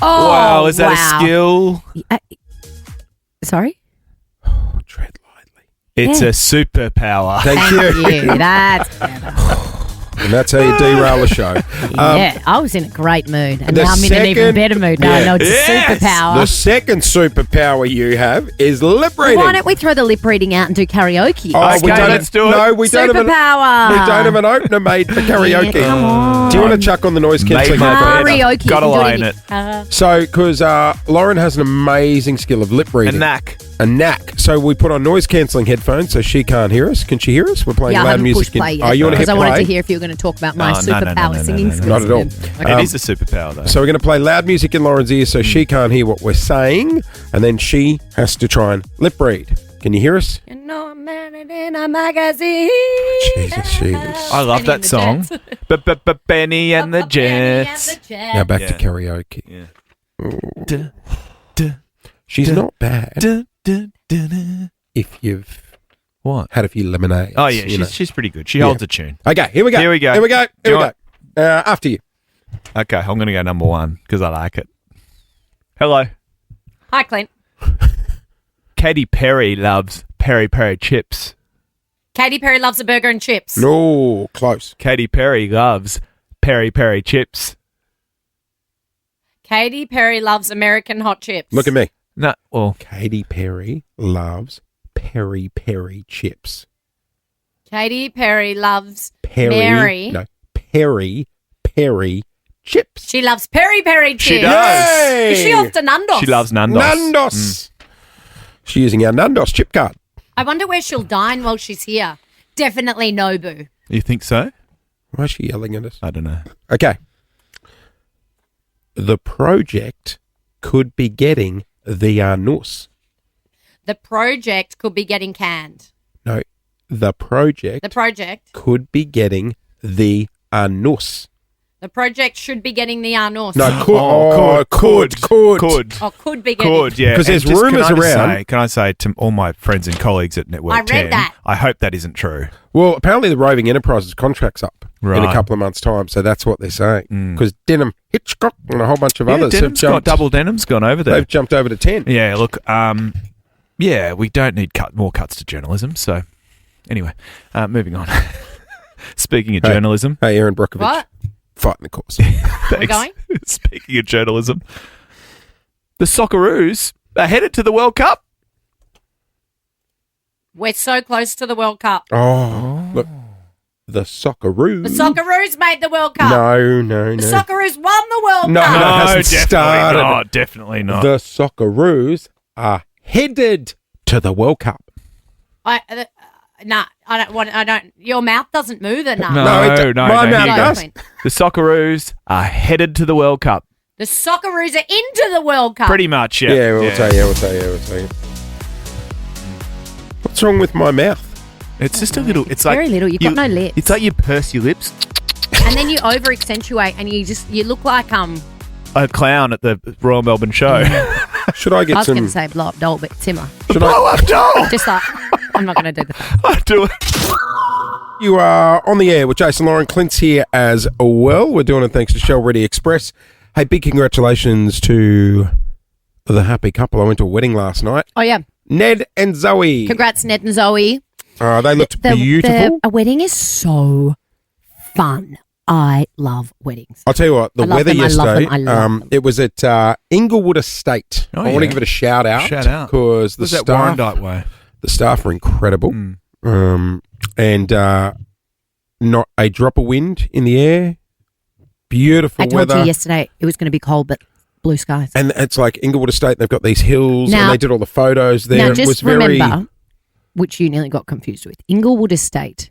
Oh, Wow, is that wow. a skill? Sorry? Tread lightly. It's a superpower. Thank Thank you. you. That's better. And that's how you derail the show. Yeah, I was in a great mood. And the now I'm in an even second- better mood. Now I know it's Yes. a superpower. The second superpower you have is lip reading. Why don't we throw the lip reading out and do karaoke? Oh, Okay, let's do it. No, we don't have an. Superpower. We don't have an opener made for karaoke. Yeah, come on. Do you want to chuck on the noise cancelling my headphones? bed. Karaoke. Got a You can do lie in in your- So, because Lauren has an amazing skill of lip A reading. knack. A knack. So we put on noise cancelling headphones so she can't hear us. Can she hear us? We're playing Yeah, I loud haven't music. pushed play yet. Oh, you want to hit Because I play? wanted to hear if you were going to talk about my Oh, no, superpower singing skills. Not at all. It is a superpower, though. So we're going to play loud music in Lauren's ear so she can't hear what we're saying, and then she has to try and lip read. Can you hear us? You know I'm married in a magazine. Jesus. I love Benny and that the song. Jets. Benny and the Jets. Now back to Yeah. karaoke. Yeah. She's not bad What? if you've had a few lemonades. Oh, yeah, you know. she's pretty good. She holds a tune. Okay, here we go. Here we go. Here we go. Do Here you we want- go. After you. Okay, I'm going to go number one because I like it. Hello. Hi, Clint. Katy Perry loves peri peri chips. Katy Perry loves a burger and chips. No, close. Katy Perry loves peri peri chips. Katy Perry loves American hot chips. Look at me. No, well, Katy Perry loves peri peri chips. Katy Perry loves Peri, Mary. No, peri peri chips. She loves peri peri chips. She does. Yay! Is she off to Nandos? she loves Nandos. Nandos. She's using our Nandos chip card. I wonder where she'll dine while she's here. Definitely Nobu. You think so? Why is she yelling at us? I don't know. Okay. The project could be getting the anus. The project could be getting canned. No, the project The project. could be getting the anus. The project should be getting the Arnos. No, could. Could. Or could be getting. Could, yeah. 'Cause there's And just- rumours can I just around- say- Can I say to all my friends and colleagues at Network I read 10, that. I hope that isn't true. Well, apparently the Roving Enterprises contract's up in a Right. couple of months' time, so that's what they're saying. Because Denham, Hitchcock, and a whole bunch of others have Denham's got, jumped. Double Denham's gone over there. They've jumped over to 10. Yeah, look, yeah, we don't need more cuts to journalism. So, anyway, moving on. Speaking of Hey. journalism, Hey, Aaron Brockovich. What? Fighting the course. thanks. going? Speaking of journalism, the Socceroos are headed to the World Cup. We're so close to the World Cup. Oh, look. The Socceroos. The Socceroos made the World Cup. No. The Socceroos won the World No, Cup. no. it hasn't definitely started. not. Definitely not. The Socceroos are headed to the World Cup. Nah, I don't. Your mouth doesn't move enough. No, No, my mouth here does. you go. The Socceroos are headed to the World Cup. The Socceroos are into the World Cup. Pretty much, yeah. Yeah, we'll tell you. What's wrong with my mouth? It's just a little. It's like Very little. You've got no lips. It's like you purse your lips. And then you over accentuate, and you look like A clown at the Royal Melbourne Show. Should I I get was going some? to say blow up doll, but similar. Should I? Blow up doll. Just like I'm not going to do the thing. I do it. You are on the air with Jason Lauren. Clint's here as well. We're doing it thanks to Shell Ready Express. Hey, big congratulations to the happy couple. I went to a wedding last night. Oh yeah, Ned and Zoe. congrats, Ned and Zoe. They looked beautiful. A wedding is so fun. I love weddings. I'll tell you what, the I love weather them, I love yesterday, them, I love them. it was at Inglewood Estate. Oh, I want to yeah. give it a shout out. Shout out. Because the Was that staff, Warrandyte way? the staff are incredible. And not a drop of wind in the air. Beautiful I told weather. you yesterday it was going to be cold, but blue skies. And it's like Inglewood Estate, they've got these hills Now- and they did all the photos there. Now, It was just very. remember, which you nearly got confused with. Inglewood Estate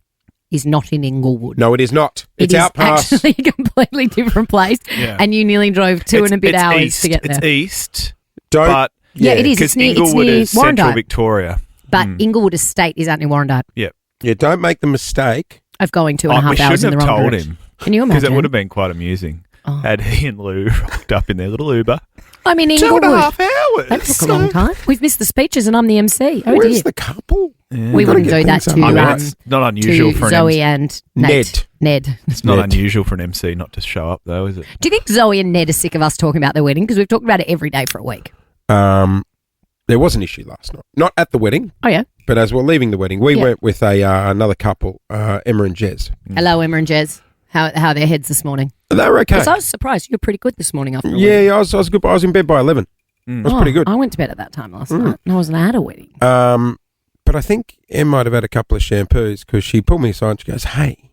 is not in Inglewood. No, it is not. It's It is out past. actually a completely different place, Yeah. and you nearly drove two and a bit It's hours east. to get there. It's east, Don't. but Yeah, it is. because It's near Inglewood is central Warrandyte. Victoria. But Inglewood Estate is out near Warrandyte Yeah. Yeah, don't make the mistake. of going 2.5 we hours in shouldn't the have wrong told direction. him. Can you Because imagine? it would have been quite amusing. Had he and Lou rocked up in their little Uber. I mean, 2.5 Inglewood. hours. That took a long time. We've missed the speeches and I'm the MC. Oh, Where's dear. the couple? We wouldn't do that to, I mean, it's not unusual to for an Zoe MC. and Ned. It's not Ned. unusual for an MC not to show up, though, is it? Do you think Zoe and Ned are sick of us talking about their wedding? Because we've talked about it every day for a week. There was an issue last night. Not at the wedding, Oh, yeah. but as we're leaving the wedding, we Yeah. went with another couple, Emma and Jez. Hello, Emma and Jez. How are their heads this morning? They were okay. Because I was surprised. You were pretty good this morning after the Yeah, wedding. I was good. I was in bed by 11. It was pretty good. I went to bed at that time last night and I wasn't at a wedding. But I think Em might have had a couple of shampoos because she pulled me aside and she goes, "Hey,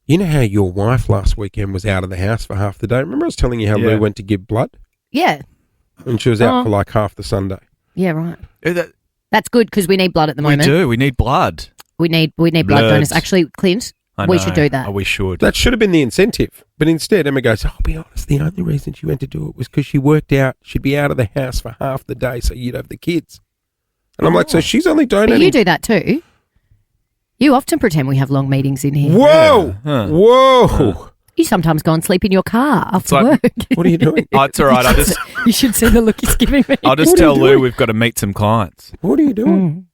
you know how your wife last weekend was out of the house for half the day? Remember I was telling you how Yeah. Lou went to give blood? Yeah. And she was out for like half the Sunday. Yeah, right. We That's good because we need blood at the moment. do. We need blood. We need blood Blood. donors. Actually, Clint, I we know. should do that. Oh, we should. That should have been the incentive. But instead, Emma goes, I'll be honest, the only reason she went to do it was because she worked out she'd be out of the house for half the day so you'd have the kids. And I'm like, so she's only But donating. you do that too. You often pretend we have long meetings in here. Whoa! Huh. Whoa! You sometimes go and sleep in your car after like- work. What are you doing? Oh, it's all right. You should see the look he's giving me. I'll just What are tell you Lou doing? we've got to meet some clients. What are you doing?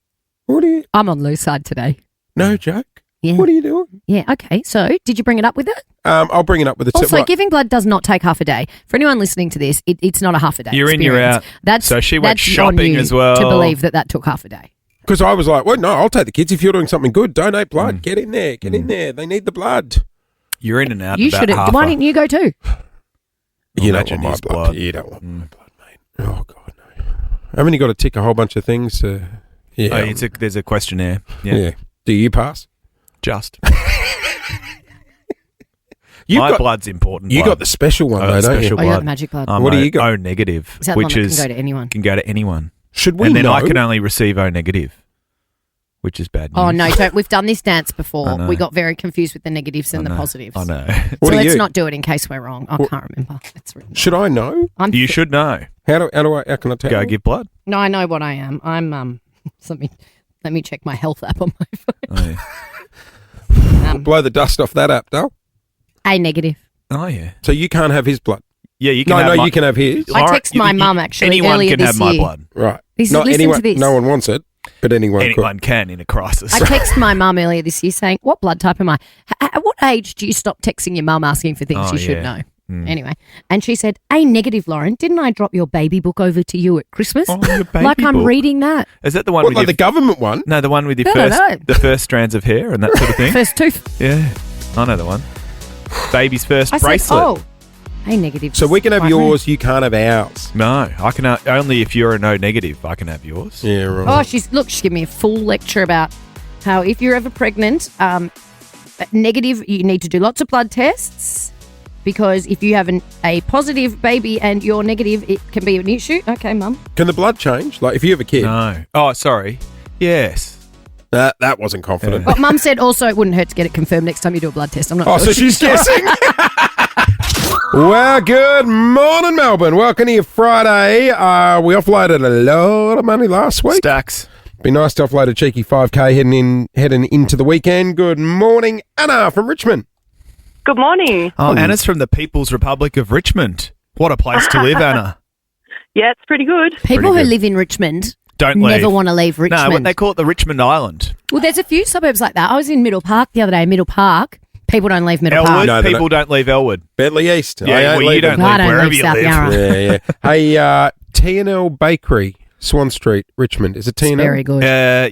What are you... I'm on Lou's side today. No joke. Yeah. What are you doing? Yeah, okay. So, did you bring it up with it? I'll bring it up with the Also, right. giving blood does not take half a day. For anyone listening to this, it's not a half a day. You're in, you're experience. out. That's So she went that's on shopping you as well. to believe that took half a day. Because I was like, well, no, I'll take the kids. If you're doing something good, donate blood. Get in there. Get in there. They need the blood. You're in and out. You about should have. half Why a- didn't you go too? You don't Imagine want my his blood. blood. You don't want my blood, mate. Oh, God, no. Haven't you got to tick a whole bunch of things? Yeah. Oh, there's a questionnaire. yeah. Yeah. Do you pass? Just. You've My got, blood's important. You blood. got the special one, I though, got don't special you? Oh, you blood. got magic blood. I'm What do you got? O negative, Is that the which one that is can go to anyone? can go to anyone. Should we And then know? I can only receive O negative, which is bad news. Oh no! Don't, we've done this dance I before. know. We got very confused with the negatives and the know. positives. I know. What So are let's you? not do it in case we're wrong. I can't remember. It's written. Should I know? I'm You should know. How can I tell? Go give blood. No, I know what I am. I'm let me check my health app on my phone. Oh, yeah. Blow the dust off that app, though. A negative. Oh, yeah. So you can't have his blood. Yeah, you can No, have no, my, you can have his. I text my mum, actually, Anyone earlier can this have my year. blood. Right. Listen Not to anyone. this. No one wants it, but anyone Anyone can in a crisis. I texted my mum earlier this year saying, "What blood type am I? At what age do you stop texting your mum asking for things Oh, you should yeah. know?" Anyway, and she said, "A negative, Lauren. Didn't I drop your baby book over to you at Christmas? Oh, your baby like I'm book. reading that Is that the one What, with like your the government one? No, the one with your I don't know. the first strands of hair and that sort of thing. first tooth." Yeah, I know the one. Baby's first I bracelet. said, "Oh, A negative." So we can have Right, yours, you can't have ours. No, I can only if you're a no negative. I can have yours. Yeah, right. Oh, she's giving me a full lecture about how if you're ever pregnant, negative, you need to do lots of blood tests because if you have a positive baby and you're negative, it can be an issue. Okay, mum. Can the blood change? Like if you have a kid? No. Oh, sorry. Yes. That wasn't confident. But mum said also it wouldn't hurt to get it confirmed next time you do a blood test. I'm not Oh, sure. so she's guessing. Well, good morning, Melbourne. Welcome to your Friday. We offloaded a lot of money last week. Stacks. Be nice to offload a cheeky 5K heading into the weekend. Good morning, Anna from Richmond. Good morning. Oh, Anna's from the People's Republic of Richmond. What a place to live, Anna. Yeah, it's pretty good. People who good. live in Richmond Don't leave. never want to leave Richmond. No, what they call it the Richmond Island. Well, there's a few suburbs like that. I was in Middle Park the other day. Middle Park, people don't leave Middle Elwood. Park. No, they People don't leave Elwood. Bentley East. Yeah, I ain't well, you leaving. don't I leave don't wherever leave you South live. Yarra. Yeah, yeah. Hey, T&L Bakery, Swan Street, Richmond. Is it It's T&L? very good.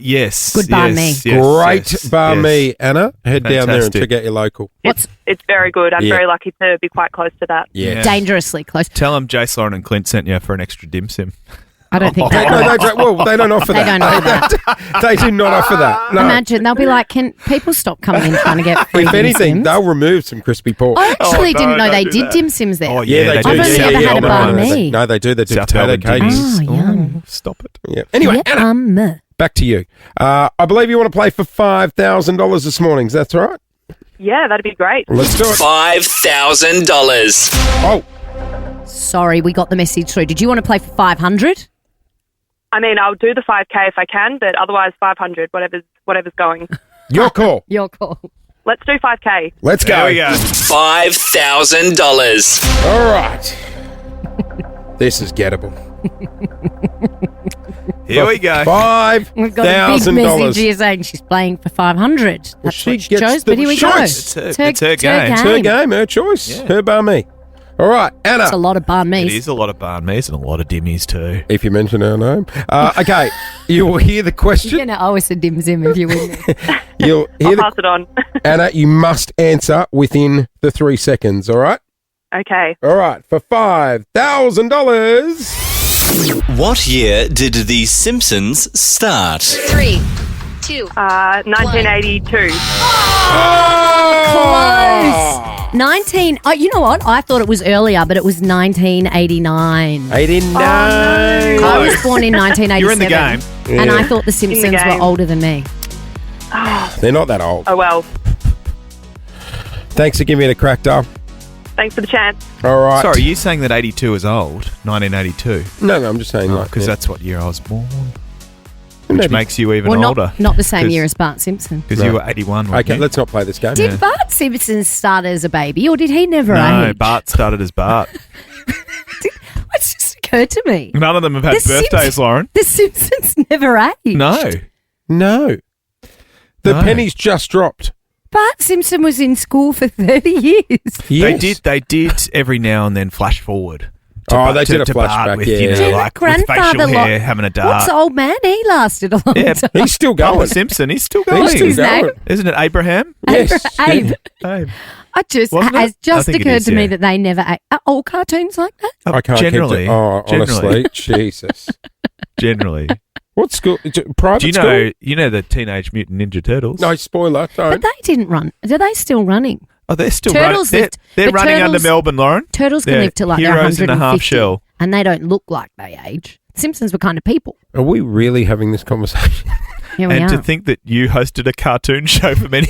Yes. Good banh mi. yes, Great yes, banh yes. mi, Anna. Head down there and Fantastic. check out your local. It's very good. I'm Yeah. very lucky to be quite close to that. Yeah. Dangerously close. Tell them Jace, Lauren and Clint sent you for an extra dim sim. I don't think They, they no, they don't offer They that. don't offer that. They do not offer that. No. Imagine they'll be like, "Can people stop coming in trying to get free If dim anything, sims?" they'll remove some crispy pork. I actually no, didn't know don't they do did that. dim sims there. Oh, Yeah, they do. I've only yeah, ever yeah, had a no, banh no, mi. No, they do. They do South potato Melbourne cages. Oh, yum. Stop it. Yeah. Anyway, Anna, back to you. I believe you want to play for $5,000 this morning. Is that right? Yeah, that'd be great. Let's do it. $5,000. Oh, Sorry, we got the message through. Did you want to play for 500? I mean, I'll do the 5K if I can, but otherwise 500, whatever's going. your call. Your call. Let's do 5K. Let's go. There we go. $5,000. All right. This is gettable. Here we go. We've got a big message $5,000. here saying she's playing for 500. That's she what she gets chose, the but here we choice. go. It's her game. It's her game, her choice. Yeah. Her bar me. All right, Anna. It's a lot of banh It mi's. is a lot of banh mi's and a lot of dimmies too. If you mention her name. Okay, you will hear the You're question. going to owe us a dim sim if you win this. You'll hear I'll the pass it on. Anna, you must answer within the 3 seconds, all right? Okay. All right, for $5,000. What year did The Simpsons start? 3, 2. 1982. Close. 19. Oh, you know what? I thought it was earlier, but it was 1989. 89. I was born in 1987. You're in the game. And Yeah. I thought the Simpsons were game. older than me. They're not that old. Oh, well. Thanks for giving me the crack, Dale. Thanks for the chance. All right. Sorry, you saying that 82 is old? 1982? No, I'm just saying Because yeah. that's what year I was born. Which Maybe. makes you even Well, older. not the same 'Cause- year as Bart Simpson. Because you were 81, weren't Okay, you? let's not play this game. Did Bart Simpson start as a baby, or did he never No, age? Bart started as Bart. It's just occurred to me. None of them have had The birthdays, Simpsons- Lauren. The Simpsons never aged. No. No. The No. pennies just dropped. Bart Simpson was in school for 30 years. Yes. They did every now and then flash forward. Oh, they did a to flashback, Bart with, yeah. you know, Did like my with facial grandfather hair, having a dart. What's the old man? He lasted a long Yeah, time. He's still Bart going. Simpson, he's still going. He's still his name? going. Isn't it Abraham? Yes. Abe. Abe. It Wasn't it? I just think it occurred is, to me yeah. that they never ate. Are all cartoons like that? I can't Generally. keep it. Oh, honestly, Generally. Jesus. Generally. What school? Private Do you school? know the Teenage Mutant Ninja Turtles? No, spoiler. But Don't. they didn't run. Are they still running? Oh, they're still Turtles running. lived- They're but running under turtles- Melbourne, Lauren. Turtles can They're live till like they're heroes 150. in a half shell. And they don't look like they age. Simpsons were kind of people. Are we really having this conversation? Here we And are. to think that you hosted a cartoon show for many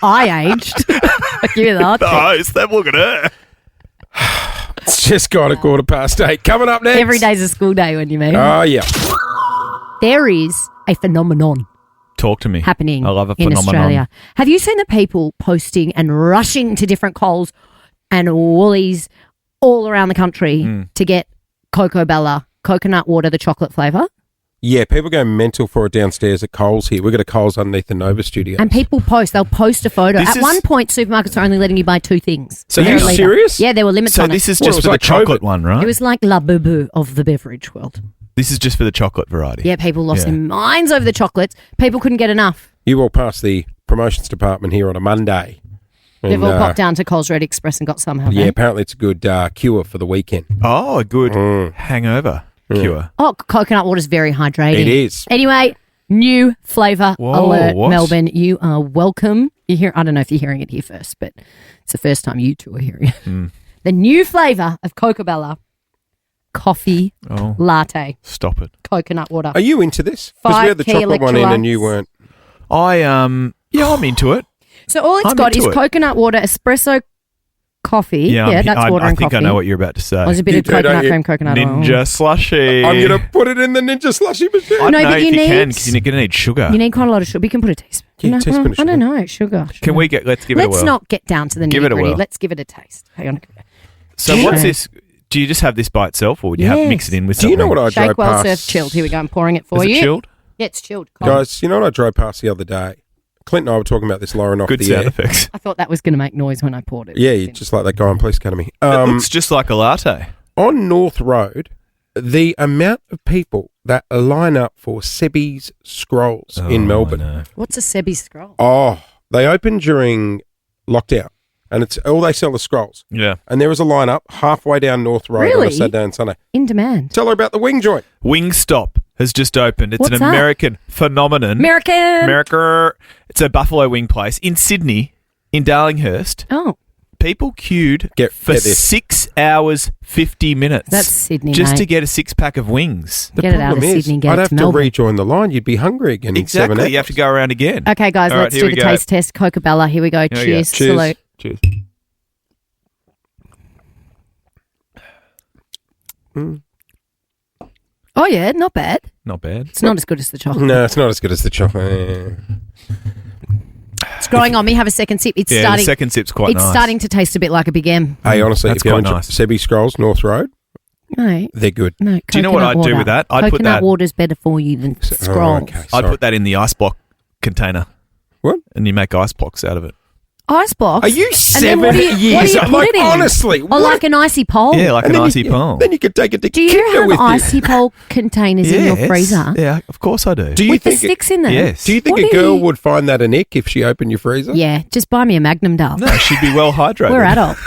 I aged. I'll give you that. the host, then look at her. It's just got a 8:15. Coming up next. Every day's a school day when you meet. Oh, yeah. There is a phenomenon Talk to me. happening I love a in phenomenon. Australia. Have you seen the people posting and rushing to different Coles and Woolies all around the country Hmm. to get Cocoa Bella coconut water, the chocolate flavour? Yeah, people go mental for it downstairs at Coles here. We've got a Coles underneath the Nova studio. And people they'll post a photo. This At is- one point, supermarkets are only letting you buy 2 things. So Are you hang on. serious? Yeah, there were limits So on this it. is Well, just it was for like the chocolate COVID. one, right? It was like La Boo of the beverage world. This is just for the chocolate variety. Yeah, people lost Yeah. their minds over the chocolates. People couldn't get enough. You walk past the promotions department here on a Monday. They've And, all popped down to Coles Red Express and got some, haven't Yeah, they? apparently it's a good cure for the weekend. Oh, a good Mm. hangover cure. Oh, coconut water's very hydrating. It is. Anyway, new flavour Whoa, alert, what? Melbourne. You are welcome. I don't know if you're hearing it here first, but it's the first time you two are hearing it. Hmm. The new flavour of Cocoa Bella, coffee Oh, latte, stop it. coconut water. Are you into this? Because we 5 had the key chocolate one in and you electrolytes. weren't. Yeah, I'm into it. So all it's I'm got is into it. coconut water, espresso coffee. Yeah, that's water I and think coffee. I know what you're about to say. There's a bit You of do, don't coconut you? cream, coconut oil. Ninja slushy. I'm going to put it in the Ninja Slushy machine. I don't No, know but if you you can need- because you're going to need sugar. You need quite a lot of sugar. You can put a teaspoon. Yeah, No, teaspoon of I don't sugar. know. Sugar. Can we get? Let's give it a Let's whirl. not get down to the Give it a nitty-gritty. whirl. Let's give it a taste. Hang on. So what's this? Do you just have this by itself, or would you have Yes. mix it in with Do something? you know what I drove Shake well, past? serve chilled. Here we go. I'm pouring it for Is you. it chilled? Yeah, it's chilled. Cold. Guys, you know what I drove past the other day? Clint and I were talking about this, Lauren, off Good the sound air. effects. I thought that was going to make noise when I poured it. Yeah, you're just like that guy on Police Academy. It looks just like a latte. On North Road, the amount of people that line up for Sebi's Scrolls in Melbourne. What's a Sebi scroll? Oh, they opened during lockdown, and it's all they sell the scrolls. Yeah. And there was a lineup halfway down North Road on Really? a Saturday and Sunday. In demand. Tell her about the wing joint. Wingstop has just opened. It's What's an that? American phenomenon. American. America. It's a buffalo wing place in Sydney, in Darlinghurst. Oh, People queued for get this. 6 hours, 50 minutes. that's Sydney, just mate. to get a 6-pack of wings. The Get it out of problem is, Sydney and get I'd it have to to Melbourne. rejoin the line. You'd be hungry again in 7 Exactly. hours. You have to go around again. Okay, guys, All right, let's here do we the go. taste test. Cocoa Bella. Here we go. we go. Cheers. Cheers. Salute. Cheers. Oh, yeah, not bad. Not bad. It's not as good as the chocolate. No, it's not as good as the chocolate. It's growing on me. Have a second sip. It's Yeah, starting. the second sip's quite It's nice. starting to taste a bit like a Big M. Hey, honestly, That's if you're quite on nice. Sebi Scrolls, North Road, No, they're good. no. Do you know what coconut I'd do water. with that? I'd put Coconut that- water's better for you than Scrolls. okay. I'd Sorry. put that in the ice block container. What? And you make ice blocks out of it. Ice box. Are you And then 7 what do you- years? what do you put like, it in? honestly. Or what- like an icy pole. Yeah, like and an then icy you, pole. Then you could take it to Do you Kinder have with icy pole containers in your Yes. freezer? Yeah, of course I do. Do you With the think? sticks in there? Yes. Do you think What a do girl you- would find that an ick if she opened your freezer? Yeah, just buy me a Magnum, Dove. No, she'd be well hydrated. We're adults.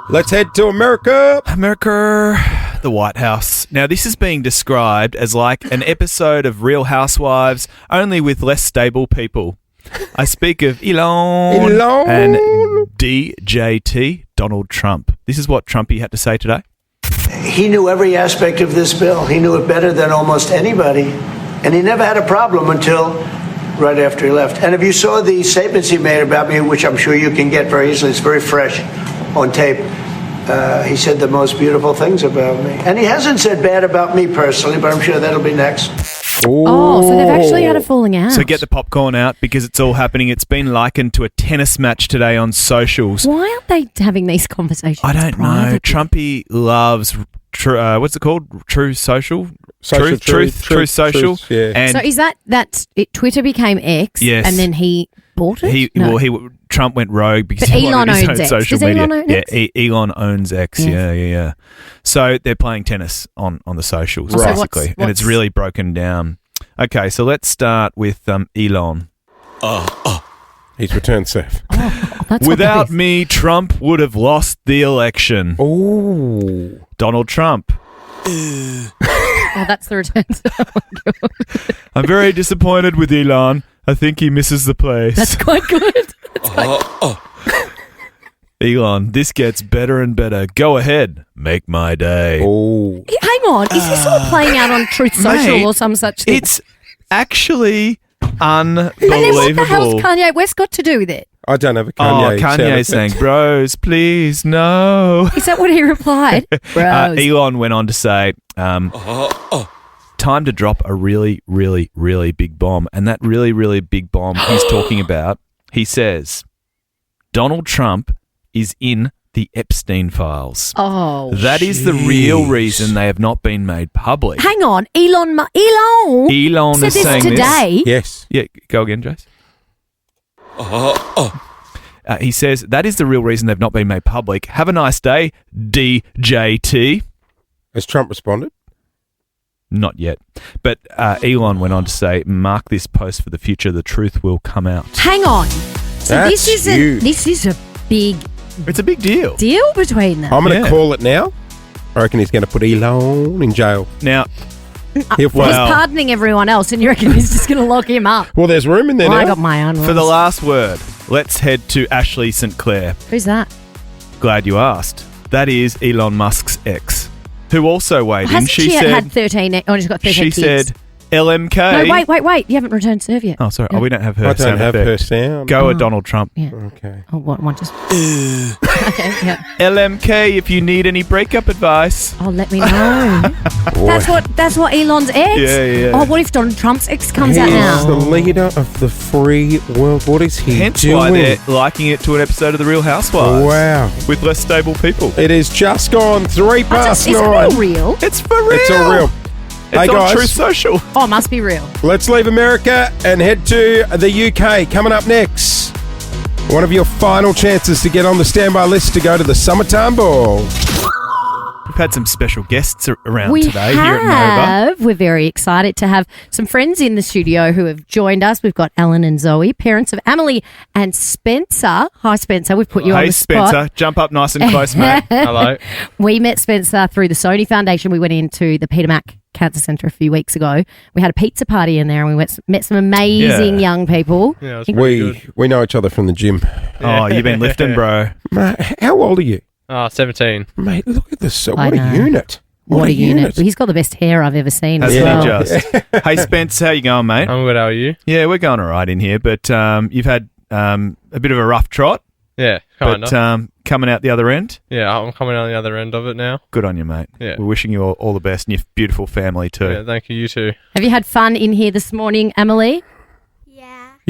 Let's head to America. America, the White House. Now, this is being described as like an episode of Real Housewives, only with less stable people. I speak of Elon and DJT, Donald Trump. This is what Trumpy had to say today. He knew every aspect of this bill. He knew it better than almost anybody. And he never had a problem until right after he left. And if you saw the statements he made about me, which I'm sure you can get very easily, it's very fresh on tape. He said the most beautiful things about me. And he hasn't said bad about me personally, but I'm sure that'll be next. Oh, so they've actually had a falling out. So get the popcorn out because it's all happening. It's been likened to a tennis match today on socials. Why aren't they having these conversations? I don't know. privately? Trumpy loves, what's it called? True Social? Social Truth Social. Truth, yeah. And So is that's it? Twitter became X, Yes. and then he bought it. No. Trump went rogue because But he Elon wanted his owns own X. social Does media. Elon own X? Elon owns X. Yeah. Yeah. So they're playing tennis on the socials, So what's- basically, and it's what's- really broken down. Okay, so let's start with Elon. He's returned safe. That's what Without that is. me, Trump would have lost the election. Oh. Donald Trump. Oh, that's the return. I'm very disappointed with Elon. I think he misses the place. That's quite good. Elon, this gets better and better. Go ahead, make my day. Oh. Hang on, is this all playing out on Truth Social mate, or some such thing? It's actually and then unbelievable. what the hell's Kanye West got to do with it? I don't have a Kanye. Kanye sound effect. saying, bros, please, no. Is that what he replied? Bros. Elon went on to say, time to drop a really, really, really big bomb. And that really, really big bomb he's talking about, he says, Donald Trump is in the Epstein files. Oh, That is the real reason they have not been made public. hang on, Elon Elon said is this saying today. Yes. Yeah, go again, Jace. He says that is the real reason they've not been made public. Have a nice day, DJT. Has Trump responded? Not yet. But Elon went on to say, mark this post for the future. The truth will come out. Hang on. So That's huge. this is a big It's a big deal. deal between them. I'm going to Yeah. call it now. I reckon he's going to put Elon in jail. Now, He'll He's find. pardoning everyone else, and you reckon he's just going to lock him up? Well, there's room in there Oh, I now. got my own. for the rules. last word, let's head to Ashley St. Clair. Who's that? Glad you asked. That is Elon Musk's ex, who also weighed in. Hasn't she said, had 13? Oh, she's got 13 she kids. said, LMK. No, wait. You haven't returned serve yet. Oh, sorry. No. Oh, we don't have her I don't sound have effect. her sound. Go at Donald Trump. Yeah. Okay. Oh, what just? Okay, yeah. LMK, if you need any breakup advice. Oh, let me know. That's what Elon's ex. Yeah. Oh, what if Donald Trump's ex comes out He's now? the leader of the free world. What is he Hence doing? why they're liking it to an episode of The Real Housewives. Wow. With less stable people. It is just gone 3 past Is it 9. all real? It's for real. It's all real. It's Hey, on guys. Truth Social. Oh, it must be real. Let's leave America and head to the UK. Coming up next, one of your final chances to get on the standby list to go to the Summertime Ball. We've had some special guests around We today here at Nova. have. We're very excited to have some friends in the studio who have joined us. We've got Ellen and Zoe, parents of Emily and Spencer. Hi, Spencer. We've put you on Hey, the spot. Spencer. Jump up nice and close, mate. Hello. We met Spencer through the Sony Foundation. We went into the Peter Mac Cancer Centre a few weeks ago. We had a pizza party in there and we met some amazing young people. Yeah, We know each other from the gym. Oh, you've been lifting, bro. Mate, how old are you? 17. Mate, look at this. I What a know. unit. What a unit. He's got the best hair I've ever seen as Hasn't well. he just? Hey, Spence, how you going, mate? I'm good, how are you? Yeah, we're going all right in here, but you've had a bit of a rough trot, Yeah, kind but of. coming out the other end, Yeah, I'm coming on the other end of it now. good on you, mate. Yeah. We're wishing you all the best and your beautiful family too. Yeah, thank you, you too. Have you had fun in here this morning, Emily?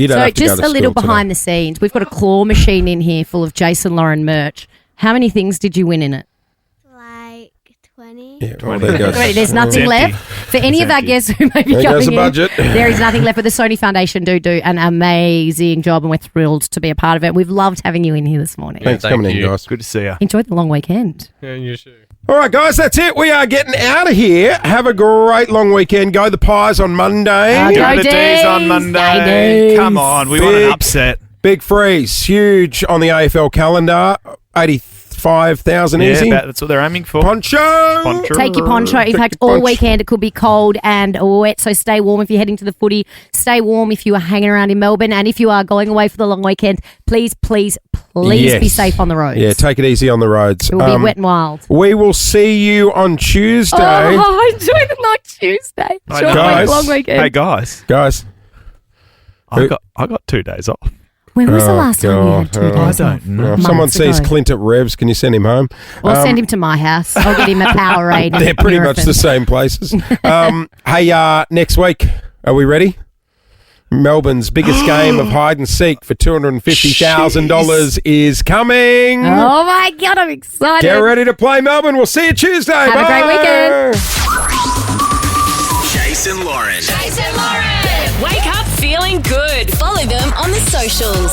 You don't So have to go just to a little school behind the scenes. We've got a claw machine in here full of Jason Lauren merch. How many things did you win in it? Like 20. Yeah, well, there goes. There's nothing It's empty. left. For any of our guests who may be There goes coming the in, budget. there is nothing left. But the Sony Foundation do an amazing job, and we're thrilled to be a part of it. We've loved having you in here this morning. Thanks for thank coming in, you. guys. Good to see you. Enjoy the long weekend. Yeah, you too. All right, guys, that's it. We are getting out of here. Have a great long weekend. Go the Pies on Monday. Go Go the D's on D's. Monday. D's. Come on, we want an Big- upset. Big freeze. Huge on the AFL calendar. 85,000 Yeah, easy. that's what they're aiming for. Poncho. Take your poncho. In Take fact, your all poncho. weekend it could be cold and wet, so stay warm if you're heading to the footy. Stay warm if you are hanging around in Melbourne, and if you are going away for the long weekend, please Yes. be safe on the roads. Yeah, take it easy on the roads. It will be wet and wild. We will see you on Tuesday. Oh, enjoy the long Tuesday. I Enjoy know. the long weekend. Hey guys, Guys. I got 2 days off. When was the last time you had 2 God. days I off? don't know. If someone Months sees ago. Clint at Revs, can you send him home? Or send him to my house. I'll get him a Powerade. and They're pretty Nurofen. much the same places. Hey, next week, are we ready? Melbourne's biggest game of hide and seek for $250,000 is coming. Oh my God, I'm excited. Get ready to play, Melbourne. We'll see you Tuesday. Have a great weekend. Jason Lauren. Jason Lauren. Wake up feeling good. Follow them on the socials.